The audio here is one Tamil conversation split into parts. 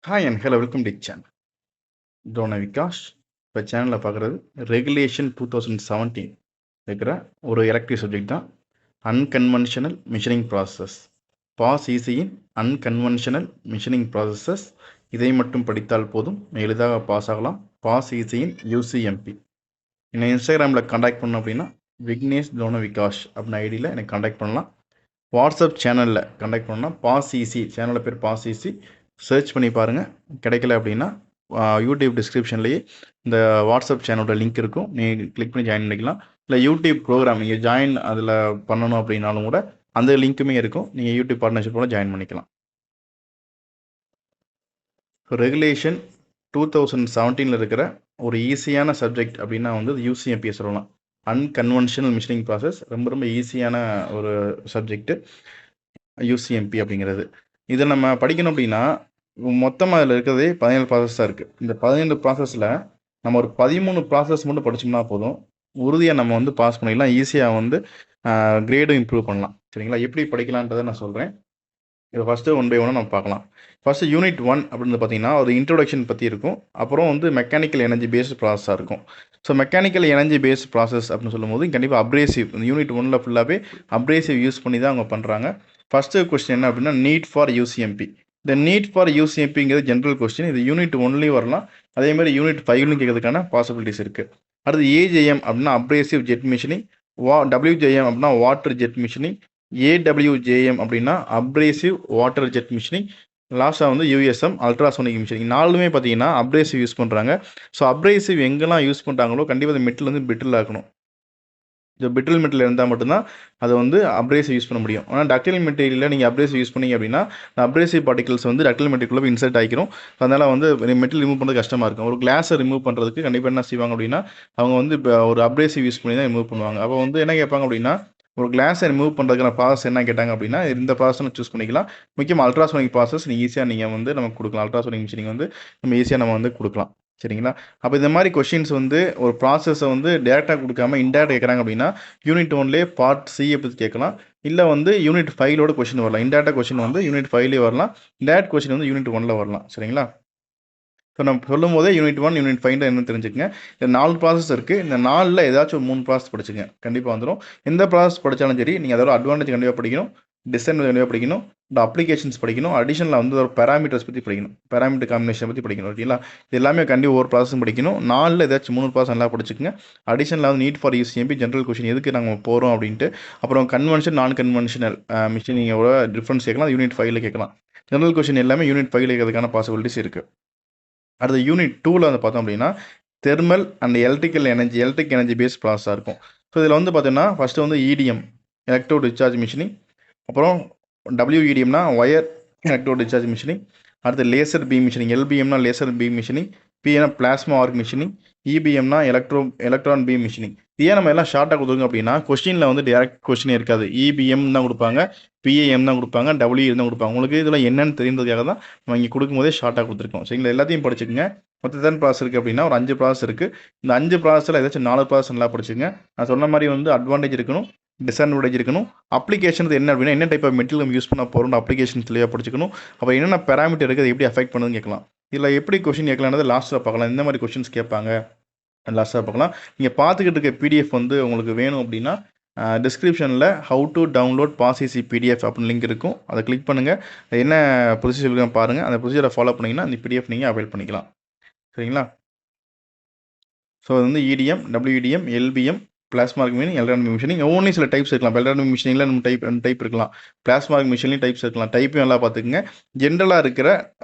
Hi and hello welcome to channel Dona Vikash. இப்போ சேனலில் பார்க்குறது ரெகுலேஷன் 2017 இருக்கிற ஒரு எலக்ட்ரிக் சப்ஜெக்ட் தான் அன்கன்வென்ஷனல் மிஷினிங் ப்ராசஸ். பாஸ் ஈஸியின் அன்கன்வென்ஷனல் மிஷினிங் ப்ராசஸஸ் இதை மட்டும் படித்தால் போதும் எளிதாக பாஸ் ஆகலாம். பாஸ் ஈஸியின் யூசிஎம்பி. என்னை இன்ஸ்டாகிராமில் காண்டாக்ட் பண்ணோம் அப்படின்னா விக்னேஷ் டோனா விகாஷ் அப்படின்னு ஐடியில் எனக்கு காண்டாக்ட் பண்ணலாம். வாட்ஸ்அப் சேனலில் காண்டாக்ட் பண்ணால் பாஸ் ஈஸி, சேனலில் பேர் பாஸ் ஈஸி சர்ச் பண்ணி பாருங்கள். கிடைக்கல அப்படின்னா யூடியூப் டிஸ்கிரிப்ஷன்லேயே இந்த வாட்ஸ்அப் சேனலோட லிங்க் இருக்கும், நீங்கள் கிளிக் பண்ணி ஜாயின் பண்ணிக்கலாம். இல்லை யூடியூப் ப்ரோக்ராம் நீங்கள் ஜாயின் அதில் பண்ணணும் அப்படின்னாலும் கூட அந்த லிங்க்குமே இருக்கும், நீங்கள் யூடியூப் பார்ட்னர்ஷிப்போட ஜாயின் பண்ணிக்கலாம். ரெகுலேஷன் 2017 இருக்கிற ஒரு ஈஸியான சப்ஜெக்ட் அப்படின்னா வந்து யூசிஎம்பியை சொல்லலாம். அன்கன்வென்ஷனல் மிஷினிங் ப்ராசஸ் ரொம்ப ரொம்ப ஈஸியான ஒரு சப்ஜெக்ட்டு யூசிஎம்பி அப்படிங்கிறது. இதை நம்ம படிக்கணும் அப்படின்னா மொத்தமாக அதில் இருக்கிறதே 17 ப்ராசஸ் தான் இருக்குது. இந்த 17 ப்ராசஸில் நம்ம ஒரு 13 ப்ராசஸ் மட்டும் படித்தோம்னா போதும், உறுதியாக நம்ம வந்து பாஸ் பண்ணிக்கலாம். ஈஸியாக வந்து கிரேடும் இம்ப்ரூவ் பண்ணலாம். சரிங்களா? எப்படி படிக்கலான்றதை நான் சொல்கிறேன். இதை ஃபஸ்ட்டு ஒன் பை ஒன்னாக நம்ம பார்க்கலாம். ஃபஸ்ட்டு யூனிட் 1 அப்படின்னு பார்த்தீங்கன்னா ஒரு இன்ட்ரோடக்ஷன் பற்றி இருக்கும். அப்புறம் வந்து மெக்கானிக்கல் எனர்ஜி பேஸ்டு ப்ராசஸாக இருக்கும். So mechanical energy based process அப்படின்னு சொல்லும்போது கண்டிப்பாக அப்ரேசிவ், இந்த யூனிட் 1ல் ஃபுல்லாகவே அப்ரேசிவ் யூஸ் பண்ணி தான் அவங்க பண்ணுறாங்க. ஃபஸ்ட்டு கொஸ்டின் என்ன அப்படின்னா நீட் ஃபார் யூசிஎம்பி. இந்த நீட் ஃபார் யூசிஎம்பிங்கிறது ஜென்ரல் கொஸ்டின். இது யூனிட் 1லேயும் வரலாம், அதேமாதிரி யூனிட் 5லையும் கேட்கறதுக்கான பாசிபிலிட்டிஸ் இருக்குது. அடுத்து ஏஜேஎம் அப்படின்னா அப்ரேசிவ் ஜெட் மிஷினிங், டபிள்யூஜேஎம் அப்படின்னா வாட்டர் ஜெட் மிஷினிங், ஏடபிள்யூஜேஎம் அப்படின்னா அப்ரேசிவ் வாட்டர் ஜெட் மிஷினிங், லாஸ்ட்டாக வந்து யூஎஸ்எம் அல்ட்ராசோனிக் மிஷினிங். நாலுமே பார்த்தீங்கன்னா அப்ரேசிவ் யூஸ் பண்ணுறாங்க. ஸோ அப்ரேசிவ் எங்கெல்லாம் யூஸ் பண்ணுறாங்களோ கண்டிப்பாக அந்த மெட்டல் வந்து பிரிட்டில் இருக்கணும். இந்த பிரிட்டில் மெட்டீரியல் இருந்தால் மட்டும்தான் அதை வந்து அப்ரேசிவ் யூஸ் பண்ண முடியும். ஆனால் டக்டைல் மெட்டீரியலில் நீங்கள் அப்ரேசிவ் யூஸ் பண்ணீங்க அப்படின்னா அப்ரேசிவ் பார்ட்டிகல்ஸ் வந்து டக்டைல் மெட்டீரியல் இன்சர்ட் ஆகிரும். அதனால் வந்து மெட்டீரியல் ரிமூவ் பண்ணுறது கஷ்டமாக இருக்கும். ஒரு கிளாஸை ரிமூவ் பண்ணுறதுக்கு கண்டிப்பாக என்ன செய்வாங்க அப்படின்னா அவங்க வந்து இப்போ ஒரு அப்ரேசிவ் யூஸ் பண்ணி தான் ரிமூவ் பண்ணுவாங்க. அப்போ வந்து என்ன கேட்பாங்க அப்படின்னா ஒரு கிளாஸை ரிமூவ் பண்ணுறதுக்கான ப்ராசஸ் என்ன கேட்டாங்க அப்படின்னா இந்த ப்ராசஸ் சூஸ் பண்ணிக்கலாம். முக்கியமாக அல்ட்ராசோனிக் ப்ராசஸ் நீங்கள் வந்து நமக்கு கொடுக்கலாம். அல்ட்ராசோனிக் மிஷினிங் வந்து நம்ம ஈஸியாக நம்ம வந்து கொடுக்கலாம். சரிங்களா? அப்போ இந்த மாதிரி கொஷின்ஸ் வந்து ஒரு ப்ராசஸை வந்து டேரெக்டாக கொடுக்காம இன்டேரக்ட் கேட்குறாங்க அப்படின்னா யூனிட் 1லே பார்ட் சி பற்றி கேட்கலாம். இல்லை வந்து யூனிட் 5லோட கொஷின் வரலாம். இன்டேரக்டாக கொஷின் வந்து யூனிட் 5லேயே வரலாம், டேரக்ட் கொஷின் வந்து யூனிட் 1ல் வரலாம். சரிங்களா? ஸோ நம்ம சொல்லும் போதே யூனிட் 1 யூனிட் 5 என்னன்னு தெரிஞ்சுக்கங்க. இந்த 4 ப்ராசஸ் இருக்குது. இந்த 4ல் ஏதாச்சும் 3 ப்ராசஸ் படிச்சுங்க, கண்டிப்பாக வந்துடும். எந்த ப்ராசஸ் படித்தாலும் சரி நீங்கள் அதோட அட்வான்டேஜ் கண்டிப்பாக படிக்கணும், டிசைன் கண்டிப்பாக படிக்கணும், அப்ளிகேஷன்ஸ் படிக்கணும், அடிஷனலாக வந்து ஒரு பேராமீட்டர்ஸ் பற்றி படிக்கணும், பேராமீட்டர் காம்பினேஷன் பற்றி படிக்கணும். ஓகேங்களா? இது எல்லாமே கண்டிப்பாக ஒவ்வொரு ப்ராசஸும் படிக்கணும். 4ல் ஏதாச்சும் 3 ப்ராசஸ் நல்லா படிச்சுக்கங்க. அடிஷனலாக வந்து need for UCMP general question எதுக்கு நாங்கள் போகிறோம் அப்படின்ட்டு, அப்புறம் கன்வென்ஷன் நான் கன்வென்ஷனல் மிஷினிங்கோட டிஃப்ரென்ஸ் கேட்கலாம், யூனிட் 5ல் கேட்கலாம். ஜென்ரல் கொஷின் எல்லாமே யூனிட் 5ல் கேட்கறதுக்கான பாசிபிலிட்டிஸ் இருக்குது. அடுத்து யூனிட் 2ல் வந்து பார்த்தோம் அப்படின்னா thermal and electric energy based ப்ராசஸாக இருக்கும். ஸோ இதில் வந்து பார்த்தீங்கன்னா ஃபஸ்ட்டு வந்து இடிஎம் எலக்ட்ரோ டிஸ்சார்ஜ் மிஷினிங், அப்புறம் டபிள்யூஇடிஎம்னா ஒயர் எலக்ட்ரோ டிஸ்சார்ஜ் மிஷினிங், அடுத்து லேசர் பீம் மிஷினிங், எல்பிஎம்னா லேசர் பீம் மிஷினிங், பிஎம்னா பிளாஸ்மா ஆர்க் மிஷினிங், இபிஎம்னா எலக்ட்ரான் பீம் மிஷினிங். ஏன் நம்ம எல்லாம் ஷார்ட்டாக கொடுத்துருங்க அப்படின்னா கொஸ்டினில் வந்து டேரக்ட் கொஸ்டின் இருக்காது. இபிஎம் தான் கொடுப்பாங்க, பிஏஎம் தான் கொடுப்பாங்க, டபிள்யூ தான் கொடுப்பாங்க. உங்களுக்கு இதில் என்னென்னு தெரிந்ததுக்காக தான் நம்ம இங்கே கொடுக்கும்போதே ஷார்ட்டாக கொடுத்துருக்கோம். சரிங்களா? எல்லாத்தையும் படிச்சுக்கோங்க. மொத்தம் எத்தனை ப்ராசஸ் இருக்குது அப்படின்னா ஒரு 5 ப்ராசஸ் இருக்குது. இந்த 5 ப்ராசஸில் ஏதாச்சும் 4 ப்ராசஸ் நல்லா படிச்சுங்க. நான் சொன்ன மாதிரி வந்து அட்வான்டேஜ் இருக்கணும், டிஸ்அட்வான்டேஜ் இருக்கணும். அப்ளிகேஷன் என்ன அப்படின்னா என்ன டைப் ஆஃப் மெட்டீரியல் யூஸ் பண்ண போகிறோம் அப்ளிகேஷன் தெளிவாக படிச்சுக்கணும். அப்போ என்னென்ன பேராமீட்டர் இருக்குது, எப்படி அஃபெக்ட் பண்ணுதுன்னு கேட்கலாம். இதில் எப்படி கொஸ்டின் கேட்கலான்றது லாஸ்ட்டில் பார்க்கலாம். இந்த மாதிரி கொஸ்டின்ஸ் கேட்பாங்க லாஸ்ட்டாக பார்க்கலாம். நீங்கள் பார்த்துக்கிட்டு இருக்க பிடிஎஃப் வந்து உங்களுக்கு வேணும் அப்படின்னா டிஸ்கிரிப்ஷனில் ஹவு டு டவுன்லோட் பாசிசி பிடிஎஃப் அப்படின்னு லிங்க் இருக்கும், அதை கிளிக் பண்ணுங்கள். என்ன ப்ரொசீஜர் பாருங்கள், அந்த ப்ரொசீஜரை ஃபாலோ பண்ணிங்கன்னா அந்த பிடிஎஃப் நீங்கள் அவைல் பண்ணிக்கலாம். சரிங்களா? ஸோ அது வந்து EDM, WEDM, LBM, plasma arc machining, electronic machining. ஒவ்வொன்றும் சில டைப்ஸ் இருக்கலாம். எலக்ட்ரானிக் மிஷினிங்கில் நம்ம டைப் இருக்கலாம், பிளாஸ்மார்க் மிஷின்லையும் டைப்ஸ் இருக்கலாம். டைப்பையும் நல்லா பார்த்துக்குங்க, ஜென்ரலாக இருக்கிற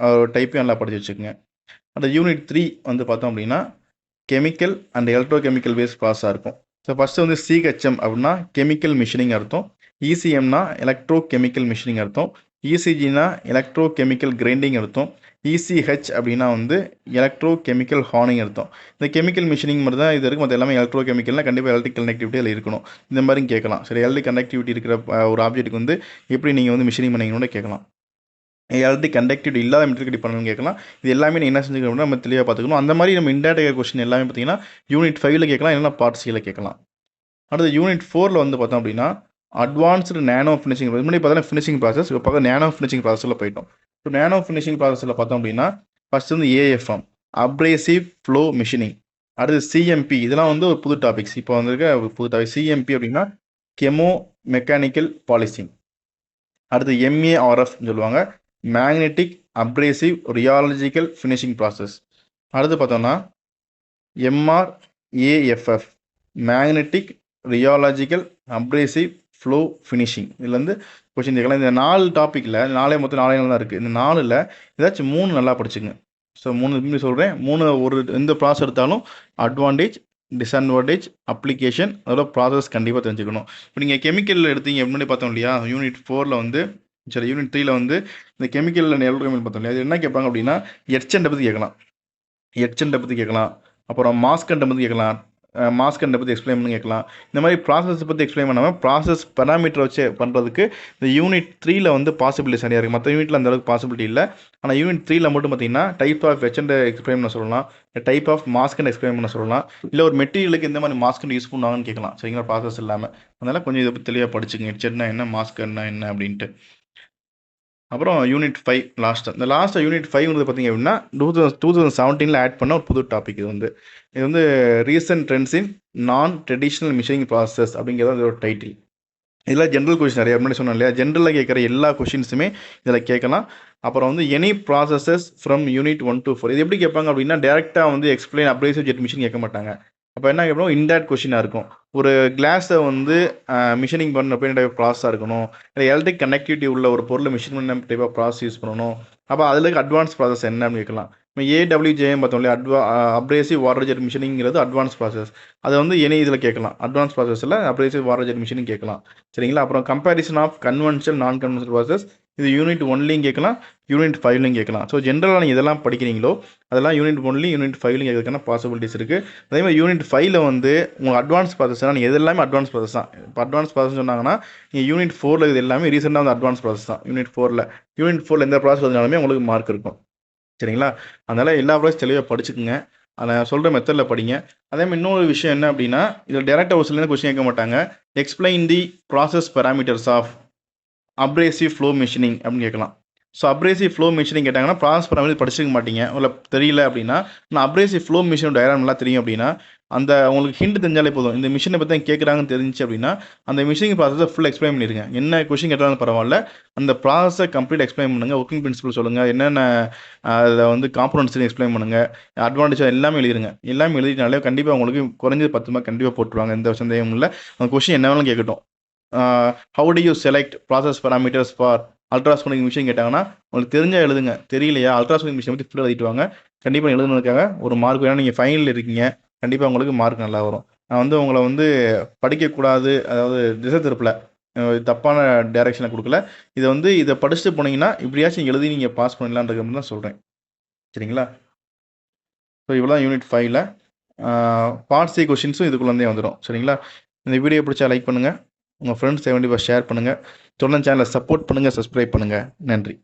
டைப்பையும் நல்லா படித்து வச்சுக்கோங்க. அந்த யூனிட் 3 வந்து பார்த்தோம் அப்படின்னா கெமிக்கல் அண்ட் எலக்ட்ரோகெமிக்கல் பேஸ்ட் ப்ராசஸாக இருக்கும். ஸோ ஃபஸ்ட்டு வந்து சிஹெச்எம் அப்படின்னா கெமிக்கல் மிஷினிங் அர்த்தம், இசிஎம்னா எலக்ட்ரோ கெமிக்கல் மிஷினிங் அர்த்தம், இசிஜினா எலக்ட்ரோ கெமிக்கல் கிரைண்டிங் அர்த்தம், இசிஹெச் அப்படின்னா வந்து எலக்ட்ரோ கெமிக்கல் ஹார்னிங் அர்த்தம். இந்த கெமிக்கல் மிஷினிங் மட்டும் தான் இது இருக்கும், மற்ற எல்லாமே எலக்ட்ரோ கெமிக்கல்னால் கண்டிப்பாக எலக்ட்ரிக் கனெக்டிவிட்டி அதில் இருக்கணும். இந்த மாதிரி கேட்கலாம். சரி, எலக்ட்ரிக் கனெக்டிவிட்டி இருக்கிற ஒரு ஆப்ஜெக்ட்டுக்கு வந்து எப்படி நீங்கள் வந்து மிஷினிங் பண்ணீங்கன்னு கேட்கலாம். எலக்ட்ரிக் கண்டக்டிவிட்டி இல்லாத மெட்டீரியல் பண்ணணும்னு கேட்கலாம். இது எல்லாமே நீங்கள் என்ன செஞ்சுக்கணும் நம்ம தெளிவாக பார்த்துக்கணும். அந்த மாதிரி நம்ம இன்டேரக்ட் கொஸ்டின் எல்லாமே பார்த்தீங்கன்னா யூனிட் 5ல் கேட்கலாம், இல்லைனா பார்ட் சியில் கேட்கலாம். அடுத்து யூனிட் 4ல் வந்து பார்த்தோம் அப்படின்னா அட்வான்ஸ்டு நேனோ ஃபினிஷிங். முன்னாடி பார்த்தோன்னா ஃபினிஷிங் ப்ராசஸ், இப்போ பார்த்தா நேனோ ஃபினிஷிங் ப்ராசஸில் போயிட்டோம். ஸோ நேனோ ஃபினிஷிங் ப்ராசஸில் பார்த்தோம் அப்படின்னா ஃபர்ஸ்ட் வந்து ஏஎஃப்எம், அப்ரேசிவ் ஃப்ளோ மிஷினிங். அடுத்து சிஎம்பி, இதெல்லாம் வந்து ஒரு புது டாபிக்ஸ். இப்போ வந்திருக்க ஒரு புது டாபிக். சிஎம்பி அப்படின்னா கெமோ மெக்கானிக்கல் பாலிசிங். அடுத்து எம்ஏஆர்எஃப் சொல்லுவாங்க, magnetic abrasive rheological finishing process. அடுத்து பார்த்தோம்னா MRAFF, magnetic rheological abrasive flow finishing. இதில் வந்து கொஸ்டின் கேட்கலாம். இந்த 4 டாப்பிக்கில், மொத்தம் 4 தான் இருக்குது. இந்த 4ல் ஏதாச்சும் 3 நல்லா படிச்சுங்க. ஸோ 3 எப்படி சொல்கிறேன், 3 ஒரு எந்த ப்ராசஸ் எடுத்தாலும் அட்வான்டேஜ், டிஸ்அட்வான்டேஜ், அப்ளிகேஷன், அதோட ப்ராசஸ் கண்டிப்பாக தெரிஞ்சுக்கணும். இப்போ நீங்கள் கெமிக்கல் எடுத்தீங்க முன்னாடி பார்த்தோம் இல்லையா, யூனிட் 4ல் வந்து, சரி யூனிட் 3ல் வந்து இந்த கெமிக்கலில் எலக்ட்ரோகெமிக்கல் பார்த்தோம் இல்லையா, அது என்ன கேட்பாங்க அப்படின்னா எட்செண்டை பற்றி கேட்கலாம். எட்செண்டை பற்றி கேட்கலாம். அப்புறம் மாஸ்கண்டை பற்றி கேட்கலாம். மாஸ்கண்டை பற்றி எக்ஸ்பிளைன் பண்ணி கேட்கலாம். இந்த மாதிரி ப்ராசஸ் பற்றி எக்ஸ்பிளைன் பண்ணாமல் ப்ராசஸ் பேராமீட்டர் வச்சு பண்ணுறதுக்கு இந்த யூனிட் 3ல் வந்து பாசிபிலிட்டி சரியாக இருக்குது. மற்ற யூனிட்டில் அந்த அளவுக்கு பாசிபிலிட்டி இல்லை. ஆனால் யூனிட் 3ல் மட்டும் பார்த்தீங்கன்னா டைப் ஆஃப் எட்செண்டை எக்ஸ்பிளைன் பண்ண சொல்லலாம், டைப் ஆஃப் மாஸ்கண்டை எக்ஸ்பிளைன் பண்ண சொல்லலாம், இல்லை ஒரு மெட்டீரியலுக்கு இந்த மாதிரி மாஸ்கண்ட் யூஸ் பண்ணுவாங்கன்னு கேட்கலாம். சரிங்களா, ப்ராசஸ் இல்லாமல். அதனால் கொஞ்சம் இதை பற்றி தெளிவாக படிச்சுங்க, எட்செட்னா என்ன, மாஸ்கண்ட்னா என்ன அப்படின்ட்டு. அப்புறம் யூனிட் 5 இந்த லாஸ்ட்டாக யூனிட் 5 வந்து பார்த்தீங்க அப்படின்னா 2017 ஆட் பண்ண ஒரு புது டாபிக். இது வந்து ரீசன்ட் ட்ரெண்ட்ஸ் இன் நான் ட்ரெடிஷ்னல் மிஷினிங் ப்ராசஸ் அப்படிங்கிறது ஒரு டைட்டில். இதில் ஜென்ரல் கொஷின் நிறைய முன்னாடி சொன்னோம் இல்லையா, ஜென்ரலில் கேட்குற எல்லா கொஷின்ஸுமே இதில் கேட்கலாம். அப்புறம் வந்து any processes from unit 1 to 4. இது எப்படி கேட்பாங்க அப்படின்னா டேரெக்டாக வந்து எக்ஸ்பிளைன் அப்ரேசிவ் ஜெட் மிஷின் கேட்க மாட்டாங்க. அப்போ என்ன கேட்போம், இன்டேரக்ட் கொஷினாக இருக்கும். ஒரு கிளாஸை வந்து மிஷினிங் பண்ண என்ன டைப் ப்ராசஸாக இருக்கணும், இல்லை எலக்ட்ரிக் கனெக்டிவிட்டி உள்ள ஒரு பொருளை மிஷின் பண்ண டைப் ஆஃப் ப்ராசஸ் யூஸ் பண்ணணும். அப்போ அதில் அட்வான்ஸ் ப்ராசஸ் என்னன்னு கேட்கலாம். இப்போ ஏடபிள்யூஜேஎம் பார்த்தோம் இல்லையா, அப்ரேசிவ் வாட்டர் ஜெட் மிஷினிங்கிறது அட்வான்ஸ் ப்ராசஸ். அதை வந்து எனி இதில் கேட்கலாம். அட்வான்ஸ் ப்ராசஸில் அப்ரேசிவ் வாட்டர் ஜெட் மிஷினிங் கேட்கலாம். சரிங்களா. அப்புறம் comparison of conventional non conventional process, இது யூனிட் 1லையும் கேட்கலாம், யூனிட் 5லையும் கேட்கலாம். ஸோ ஜென்ரலாக நீங்கள் இதெல்லாம் படிக்கிறீங்களோ அதெல்லாம் யூனிட் 1லையும் யூனிட் 5லையும் கேட்கறதுக்கான பாசிபிலிட்டிஸ் இருக்குது. அதே மாதிரி யூனிட் 5ல் வந்து உங்களுக்கு அட்வான்ஸ் ப்ராசஸ்னால் நீங்கள் எது எல்லாமே அட்வான்ஸ் ப்ராசஸ் தான். இப்போ அட்வான்ஸ் ப்ராசஸ் சொன்னாங்கன்னா நீங்கள் யூனிட் 4ல் இது எல்லாமே ரீசெண்டாக வந்து அட்வான்ஸ் ப்ராசஸ் தான். யூனிட் 4ல் எந்த ப்ராசஸ் வந்தாலுமே உங்களுக்கு மார்க் இருக்கும். சரிங்களா. அதனால் எல்லா ப்ராசஸ் தெளிவாக படிச்சுக்குங்க. அதை சொல்கிற மெத்தடில் படிங்க. அதே மாதிரி இன்னொரு விஷயம் என்ன அப்படின்னா, இதில் டேரக்ட் ஹவுஸ்லேருந்து கொஸ்டின் கேட்க மாட்டாங்க. Explain the process parameters of abrasive flow machining அப்படின்னு கேட்கலாம். ஸோ அப்ரேசிவ் ஃப்ளோ மிஷினிங் கேட்டாங்கன்னா ப்ராசஸ் பேராமீட்டர் படிச்சிருக்க மாட்டீங்க, இல்லை தெரியல அப்படின்னா. நான் அப்ரேசிவ் ஃப்ளோ மிஷின் டயக்ராம் நல்லா தெரியும் அப்படின்னா அந்த உங்களுக்கு ஹிண்ட் தெரிஞ்சாலே போதும். இந்த மிஷினை பற்றி தான் கேட்குறாங்கன்னு தெரிஞ்சு அப்படின்னா அந்த மிஷினிங் ப்ராசஸை ஃபுல் எக்ஸ்பிளைன் பண்ணிடுங்க. என்ன கொஷின் கேட்டாலும் பரவாயில்ல, அந்த ப்ராசஸை கம்ப்ளீட் எக்ஸ்பிளைன் பண்ணுங்கள். ஒர்க்கிங் பிரின்சிபல் சொல்லுங்கள், என்னென்ன அதில் வந்து காம்பனன்ட்ஸ்னு எக்ஸ்பிளைன் பண்ணுங்கள், அட்வான்டேஜ் எல்லாமே எழுதிருங்க. எல்லாமே எழுதினாலே கண்டிப்பாக உங்களுக்கு குறைஞ்சது 10 மார்க் கண்டிப்பாக போட்டுருவாங்க, எந்த சந்தேகமும் இல்லை. அந்த கொஷின் என்ன வேணாலும் கேட்கட்டும். How to you select process parameters for ultrasonic machine கேட்டாங்கன்னா உங்களுக்கு தெரிஞ்சால் எழுதுங்க, தெரியலையா அல்ட்ராசோனிக் மிஷின் பற்றி ஃபுல்லாக எழுதிட்டு வாங்க. கண்டிப்பாக எழுதுனதுக்காக ஒரு மார்க் வேணால் நீங்கள் ஃபைனலில் இருக்கீங்க, கண்டிப்பாக உங்களுக்கு மார்க் நல்லா வரும். நான் வந்து உங்களை வந்து படிக்கக்கூடாது, அதாவது திசை திருப்பல, தப்பான டைரக்ஷனை கொடுக்கல. இதை படிச்சுட்டு போனீங்கன்னா இப்படியாச்சும் எழுதி நீங்கள் பாஸ் பண்ணலான்றது தான் சொல்கிறேன். சரிங்களா. ஸோ இவ்வளோ யூனிட் 5ல் பார்ட் சி கொஷின்ஸும் இதுக்குள்ளே வந்துடும். சரிங்களா. இந்த வீடியோ பிடிச்சா லைக் பண்ணுங்கள், உங்கள் ஃப்ரெண்ட்ஸ் கண்டிப்பாக ஷேர் பண்ணுங்கள், தொடர்ந்து சேனலை சப்போர்ட் பண்ணுங்கள், சப்ஸ்கிரைப் பண்ணுங்கள். நன்றி.